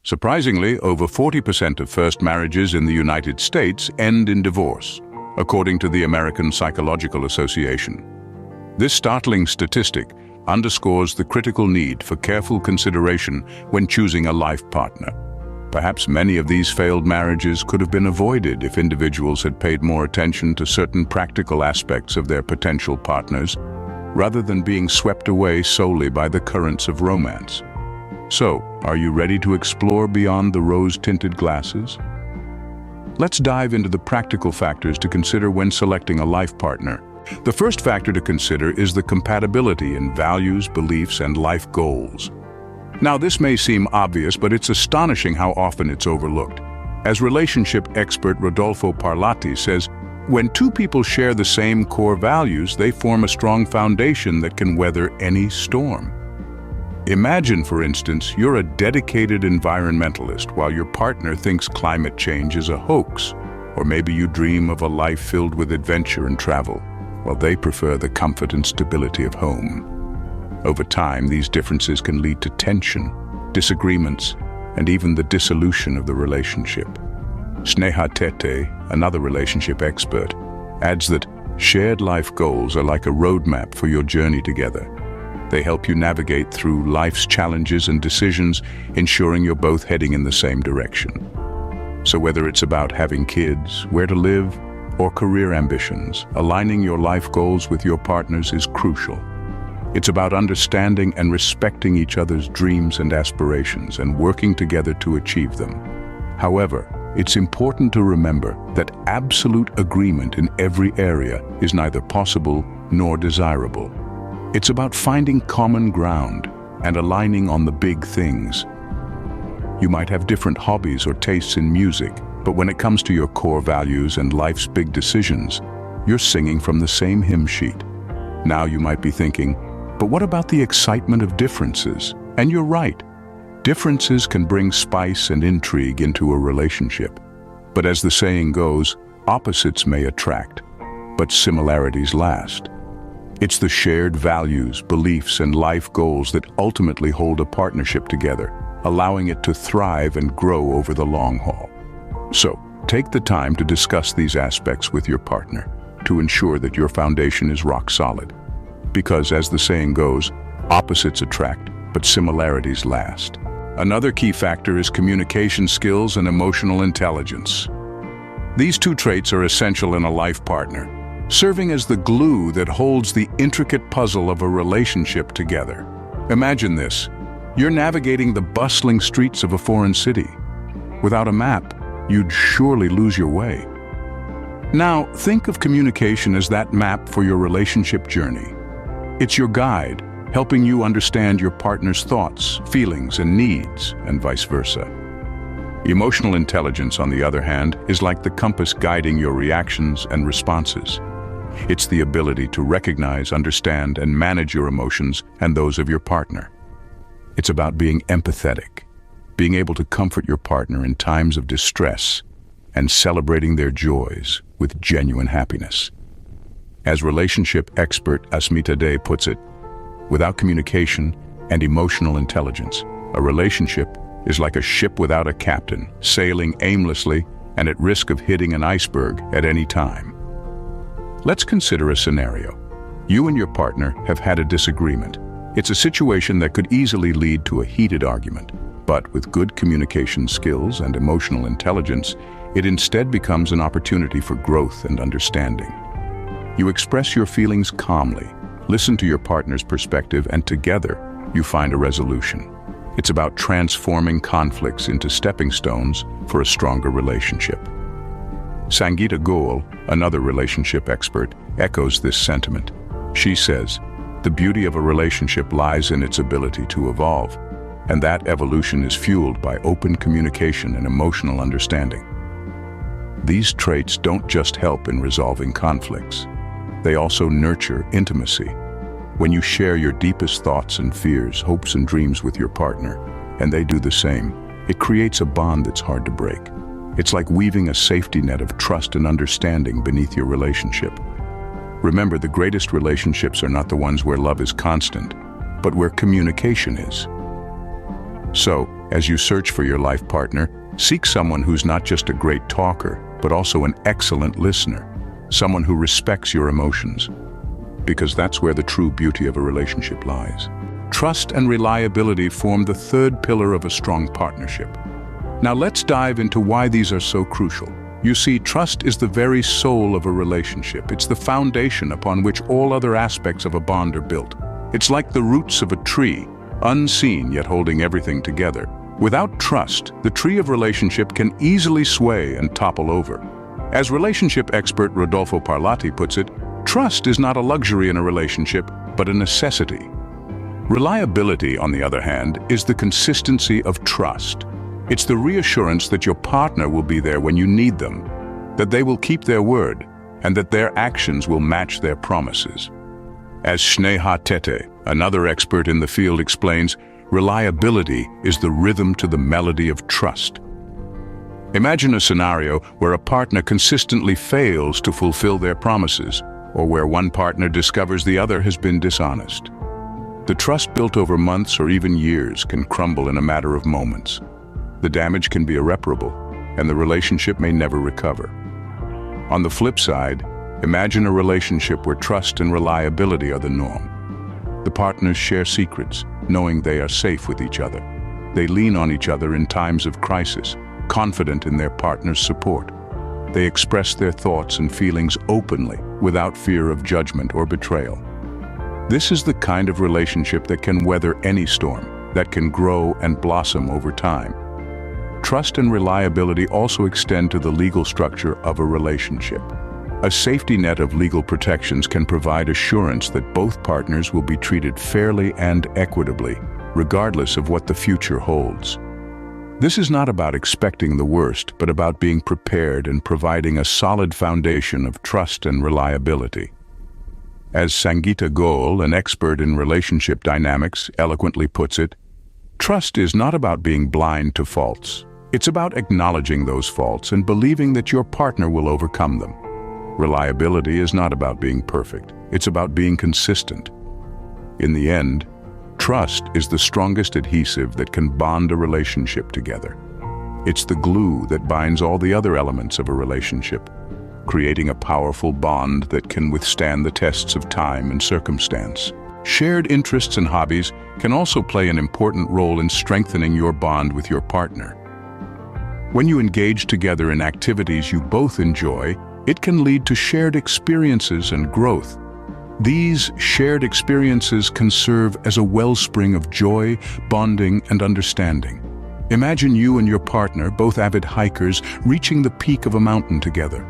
Surprisingly, over 40% of first marriages in the United States end in divorce, according to the American Psychological Association. This startling statistic underscores the critical need for careful consideration when choosing a life partner. Perhaps many of these failed marriages could have been avoided if individuals had paid more attention to certain practical aspects of their potential partners, rather than being swept away solely by the currents of romance. So, are you ready to explore beyond the rose-tinted glasses? Let's dive into the practical factors to consider when selecting a life partner. The first factor to consider is the compatibility in values, beliefs, and life goals. Now, this may seem obvious, but it's astonishing how often it's overlooked. As relationship expert Rodolfo Parlati says, when two people share the same core values, they form a strong foundation that can weather any storm. Imagine, for instance, you're a dedicated environmentalist while your partner thinks climate change is a hoax, or maybe you dream of a life filled with adventure and travel, while they prefer the comfort and stability of home. Over time, these differences can lead to tension, disagreements, and even the dissolution of the relationship. Sneha Tete, another relationship expert, adds that shared life goals are like a roadmap for your journey together. They help you navigate through life's challenges and decisions, ensuring you're both heading in the same direction. So whether it's about having kids, where to live, or career ambitions, aligning your life goals with your partner's is crucial. It's about understanding and respecting each other's dreams and aspirations and working together to achieve them. However, it's important to remember that absolute agreement in every area is neither possible nor desirable. It's about finding common ground and aligning on the big things. You might have different hobbies or tastes in music, but when it comes to your core values and life's big decisions, you're singing from the same hymn sheet. Now you might be thinking, but what about the excitement of differences? And you're right. Differences can bring spice and intrigue into a relationship. But as the saying goes, opposites may attract, but similarities last. It's the shared values, beliefs, and life goals that ultimately hold a partnership together, allowing it to thrive and grow over the long haul. So, take the time to discuss these aspects with your partner to ensure that your foundation is rock solid. Because, as the saying goes, opposites attract, but similarities last. Another key factor is communication skills and emotional intelligence. These two traits are essential in a life partner, serving as the glue that holds the intricate puzzle of a relationship together. Imagine this. You're navigating the bustling streets of a foreign city. Without a map, you'd surely lose your way. Now, think of communication as that map for your relationship journey. It's your guide, helping you understand your partner's thoughts, feelings, and needs, and vice versa. Emotional intelligence, on the other hand, is like the compass guiding your reactions and responses. It's the ability to recognize, understand, and manage your emotions and those of your partner. It's about being empathetic, being able to comfort your partner in times of distress, and celebrating their joys with genuine happiness. As relationship expert Asmita Day puts it, without communication and emotional intelligence, a relationship is like a ship without a captain, sailing aimlessly and at risk of hitting an iceberg at any time. Let's consider a scenario. You and your partner have had a disagreement. It's a situation that could easily lead to a heated argument, but with good communication skills and emotional intelligence, it instead becomes an opportunity for growth and understanding. You express your feelings calmly, listen to your partner's perspective, and together you find a resolution. It's about transforming conflicts into stepping stones for a stronger relationship. Sangeeta Goel, another relationship expert, echoes this sentiment. She says, "The beauty of a relationship lies in its ability to evolve, and that evolution is fueled by open communication and emotional understanding." These traits don't just help in resolving conflicts. They also nurture intimacy. When you share your deepest thoughts and fears, hopes and dreams with your partner, and they do the same, it creates a bond that's hard to break. It's like weaving a safety net of trust and understanding beneath your relationship. Remember, the greatest relationships are not the ones where love is constant, but where communication is. So, As you search for your life partner, seek someone who's not just a great talker, but also an excellent listener, someone who respects your emotions. Because that's where the true beauty of a relationship lies. Trust and reliability form the third pillar of a strong partnership. Now let's dive into why these are so crucial. You see, trust is the very soul of a relationship. It's the foundation upon which all other aspects of a bond are built. It's like the roots of a tree, unseen yet holding everything together. Without trust, the tree of relationship can easily sway and topple over. As relationship expert Rodolfo Parlati puts it, trust is not a luxury in a relationship, but a necessity. Reliability, on the other hand, is the consistency of trust. It's the reassurance that your partner will be there when you need them, that they will keep their word, and that their actions will match their promises. As Sneha Tete, another expert in the field, explains, reliability is the rhythm to the melody of trust. Imagine a scenario where a partner consistently fails to fulfill their promises, or where one partner discovers the other has been dishonest. The trust built over months or even years can crumble in a matter of moments. The damage can be irreparable, and the relationship may never recover. On the flip side, imagine a relationship where trust and reliability are the norm. The partners share secrets, knowing they are safe with each other. They lean on each other in times of crisis, confident in their partner's support. They express their thoughts and feelings openly, without fear of judgment or betrayal. This is the kind of relationship that can weather any storm, that can grow and blossom over time. Trust and reliability also extend to the legal structure of a relationship. A safety net of legal protections can provide assurance that both partners will be treated fairly and equitably, regardless of what the future holds. This is not about expecting the worst, but about being prepared and providing a solid foundation of trust and reliability. As Sangeeta Goel, an expert in relationship dynamics, eloquently puts it, trust is not about being blind to faults. It's about acknowledging those faults and believing that your partner will overcome them. Reliability is not about being perfect. It's about being consistent. In the end, trust is the strongest adhesive that can bond a relationship together. It's the glue that binds all the other elements of a relationship, creating a powerful bond that can withstand the tests of time and circumstance. Shared interests and hobbies can also play an important role in strengthening your bond with your partner. When you engage together in activities you both enjoy, it can lead to shared experiences and growth. These shared experiences can serve as a wellspring of joy, bonding, and understanding. Imagine you and your partner, both avid hikers, reaching the peak of a mountain together.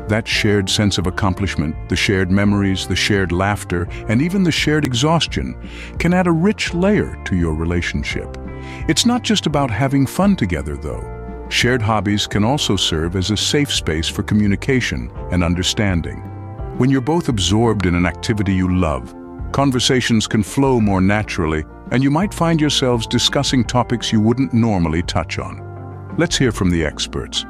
That shared sense of accomplishment, the shared memories, the shared laughter, and even the shared exhaustion can add a rich layer to your relationship. It's not just about having fun together, though. Shared hobbies can also serve as a safe space for communication and understanding. When you're both absorbed in an activity you love, conversations can flow more naturally, and you might find yourselves discussing topics you wouldn't normally touch on. Let's hear from the experts.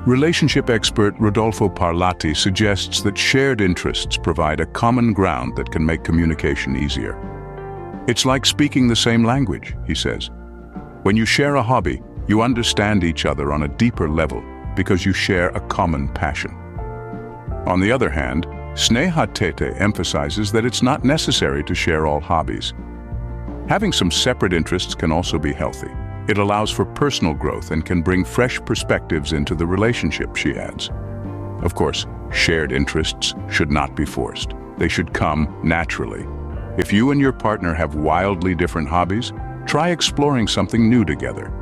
Relationship expert Rodolfo Parlati suggests that shared interests provide a common ground that can make communication easier. It's like speaking the same language, he says. When you share a hobby, you understand each other on a deeper level because you share a common passion. On the other hand, Sneha Tete emphasizes that it's not necessary to share all hobbies. Having some separate interests can also be healthy. It allows for personal growth and can bring fresh perspectives into the relationship, she adds. Of course, shared interests should not be forced. They should come naturally. If you and your partner have wildly different hobbies, try exploring something new together.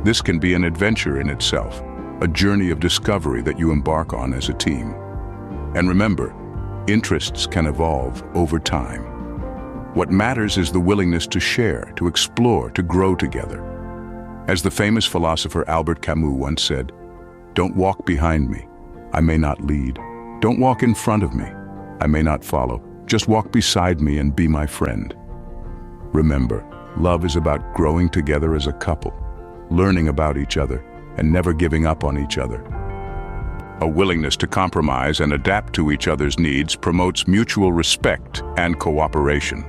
This can be an adventure in itself, a journey of discovery that you embark on as a team. And remember, interests can evolve over time. What matters is the willingness to share, to explore, to grow together. As the famous philosopher Albert Camus once said, "Don't walk behind me, I may not lead. Don't walk in front of me, I may not follow. Just walk beside me and be my friend." Remember, love is about growing together as a couple, learning about each other, and never giving up on each other. A willingness to compromise and adapt to each other's needs promotes mutual respect and cooperation.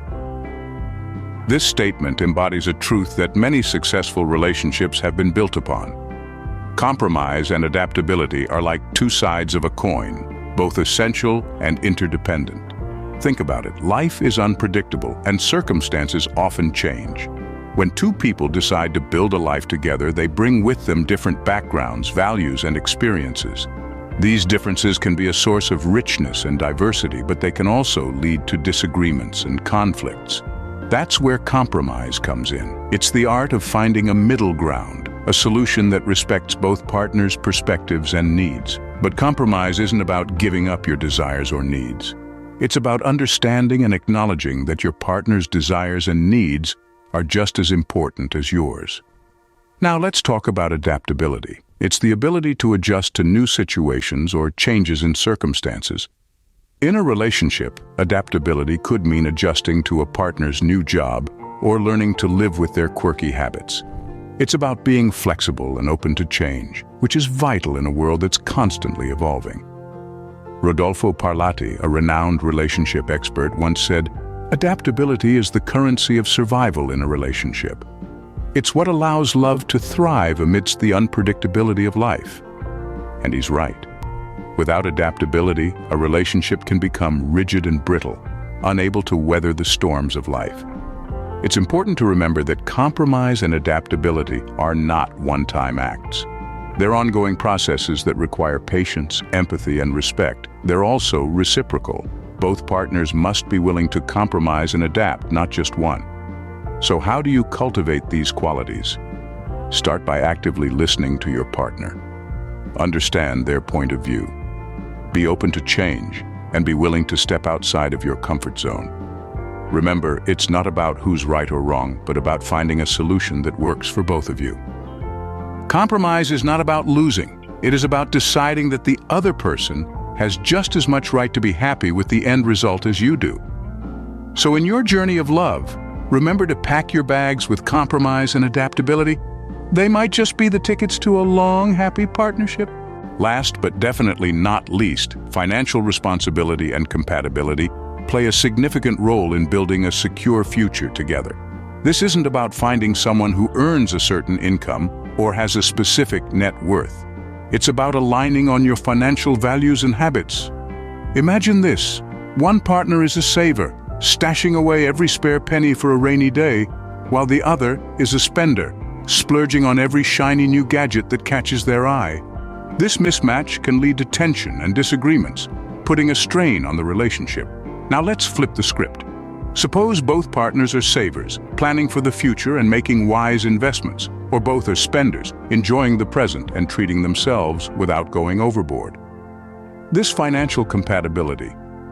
This statement embodies a truth that many successful relationships have been built upon. Compromise and adaptability are like two sides of a coin, both essential and interdependent. Think about it. Life is unpredictable and circumstances often change. When two people decide to build a life together, they bring with them different backgrounds, values, and experiences. These differences can be a source of richness and diversity, but they can also lead to disagreements and conflicts. That's where compromise comes in. It's the art of finding a middle ground, a solution that respects both partners' perspectives and needs. But compromise isn't about giving up your desires or needs. It's about understanding and acknowledging that your partner's desires and needs are just as important as yours. Now let's talk about adaptability. It's the ability to adjust to new situations or changes in circumstances. In a relationship, adaptability could mean adjusting to a partner's new job or learning to live with their quirky habits. It's about being flexible and open to change, which is vital in a world that's constantly evolving. Rodolfo Parlati, a renowned relationship expert, once said, "Adaptability is the currency of survival in a relationship. It's what allows love to thrive amidst the unpredictability of life." And he's right. Without adaptability, a relationship can become rigid and brittle, unable to weather the storms of life. It's important to remember that compromise and adaptability are not one-time acts. They're ongoing processes that require patience, empathy, and respect. They're also reciprocal. Both partners must be willing to compromise and adapt, not just one. So how do you cultivate these qualities? Start by actively listening to your partner. Understand their point of view. Be open to change and be willing to step outside of your comfort zone. Remember, it's not about who's right or wrong, but about finding a solution that works for both of you. Compromise is not about losing. It is about deciding that the other person has just as much right to be happy with the end result as you do. So in your journey of love, remember to pack your bags with compromise and adaptability. They might just be the tickets to a long, happy partnership. Last but definitely not least, financial responsibility and compatibility play a significant role in building a secure future together. This isn't about finding someone who earns a certain income or has a specific net worth. It's about aligning on your financial values and habits. Imagine this: one partner is a saver, stashing away every spare penny for a rainy day, while the other is a spender, splurging on every shiny new gadget that catches their eye. This mismatch can lead to tension and disagreements, putting a strain on the relationship. Now let's flip the script. Suppose both partners are savers, planning for the future and making wise investments, or both are spenders, enjoying the present and treating themselves without going overboard. This financial compatibility,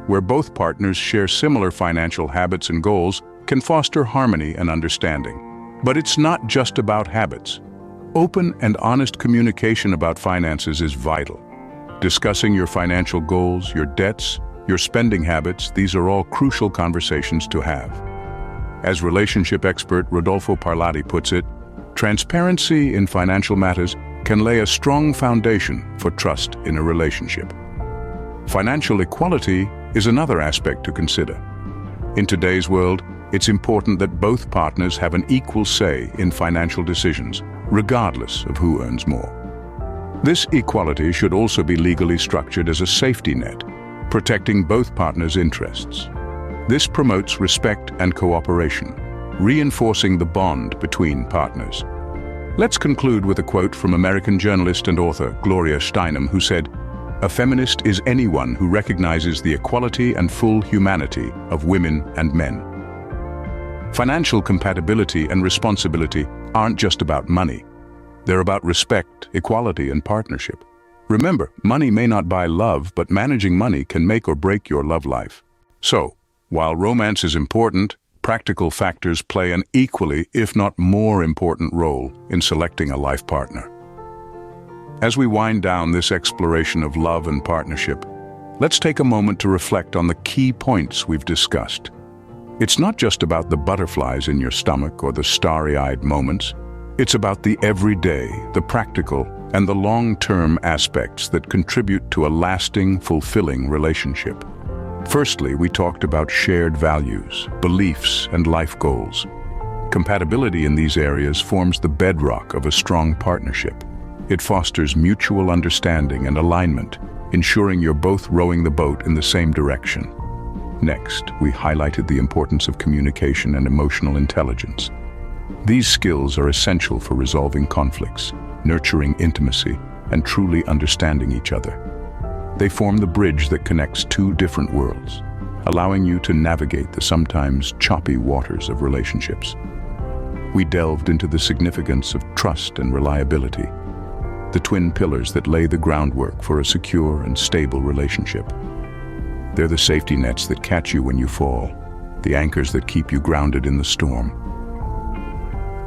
where both partners share similar financial habits and goals, can foster harmony and understanding. But it's not just about habits. Open and honest communication about finances is vital. Discussing your financial goals, your debts, your spending habits, these are all crucial conversations to have. As relationship expert Rodolfo Parlati puts it, transparency in financial matters can lay a strong foundation for trust in a relationship. Financial equality is another aspect to consider. In today's world, it's important that both partners have an equal say in financial decisions, regardless of who earns more. This equality should also be legally structured as a safety net, protecting both partners' interests. This promotes respect and cooperation, reinforcing the bond between partners. Let's conclude with a quote from American journalist and author Gloria Steinem, who said, "A feminist is anyone who recognizes the equality and full humanity of women and men." Financial compatibility and responsibility aren't just about money. They're about respect, equality, and partnership. Remember, money may not buy love, but managing money can make or break your love life. So, while romance is important, practical factors play an equally, if not more important role in selecting a life partner. As we wind down this exploration of love and partnership, let's take a moment to reflect on the key points we've discussed. It's not just about the butterflies in your stomach or the starry-eyed moments. It's about the everyday, the practical, and the long-term aspects that contribute to a lasting, fulfilling relationship. Firstly, we talked about shared values, beliefs, and life goals. Compatibility in these areas forms the bedrock of a strong partnership. It fosters mutual understanding and alignment, ensuring you're both rowing the boat in the same direction. Next, we highlighted the importance of communication and emotional intelligence. These skills are essential for resolving conflicts, nurturing intimacy, and truly understanding each other. They form the bridge that connects two different worlds, allowing you to navigate the sometimes choppy waters of relationships. We delved into the significance of trust and reliability, the twin pillars that lay the groundwork for a secure and stable relationship. They're the safety nets that catch you when you fall, the anchors that keep you grounded in the storm.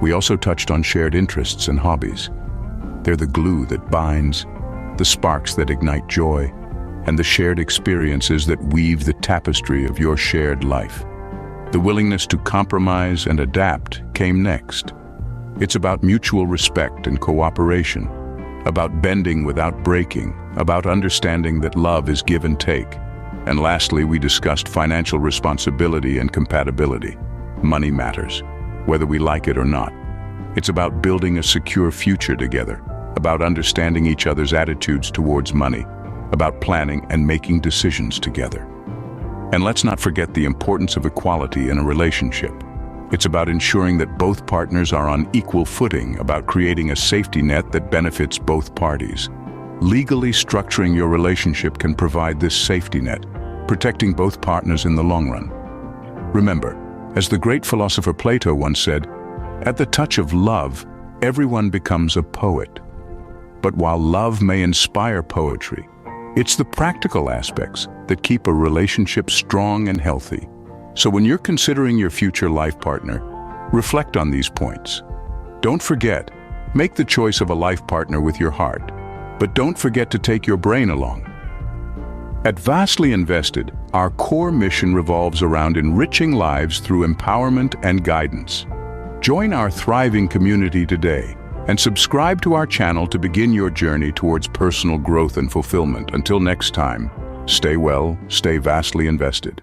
We also touched on shared interests and hobbies. They're the glue that binds, the sparks that ignite joy, and the shared experiences that weave the tapestry of your shared life. The willingness to compromise and adapt came next. It's about mutual respect and cooperation, about bending without breaking, about understanding that love is give and take. And lastly, we discussed financial responsibility and compatibility. Money matters, whether we like it or not. It's about building a secure future together, about understanding each other's attitudes towards money, about planning and making decisions together. And let's not forget the importance of equality in a relationship. It's about ensuring that both partners are on equal footing, about creating a safety net that benefits both parties. Legally structuring your relationship can provide this safety net, protecting both partners in the long run. Remember, as the great philosopher Plato once said, "At the touch of love, everyone becomes a poet." But while love may inspire poetry, it's the practical aspects that keep a relationship strong and healthy. So when you're considering your future life partner, reflect on these points. Don't forget, make the choice of a life partner with your heart, but don't forget to take your brain along. At Vastly Invested, our core mission revolves around enriching lives through empowerment and guidance. Join our thriving community today and subscribe to our channel to begin your journey towards personal growth and fulfillment. Until next time, stay well, stay vastly invested.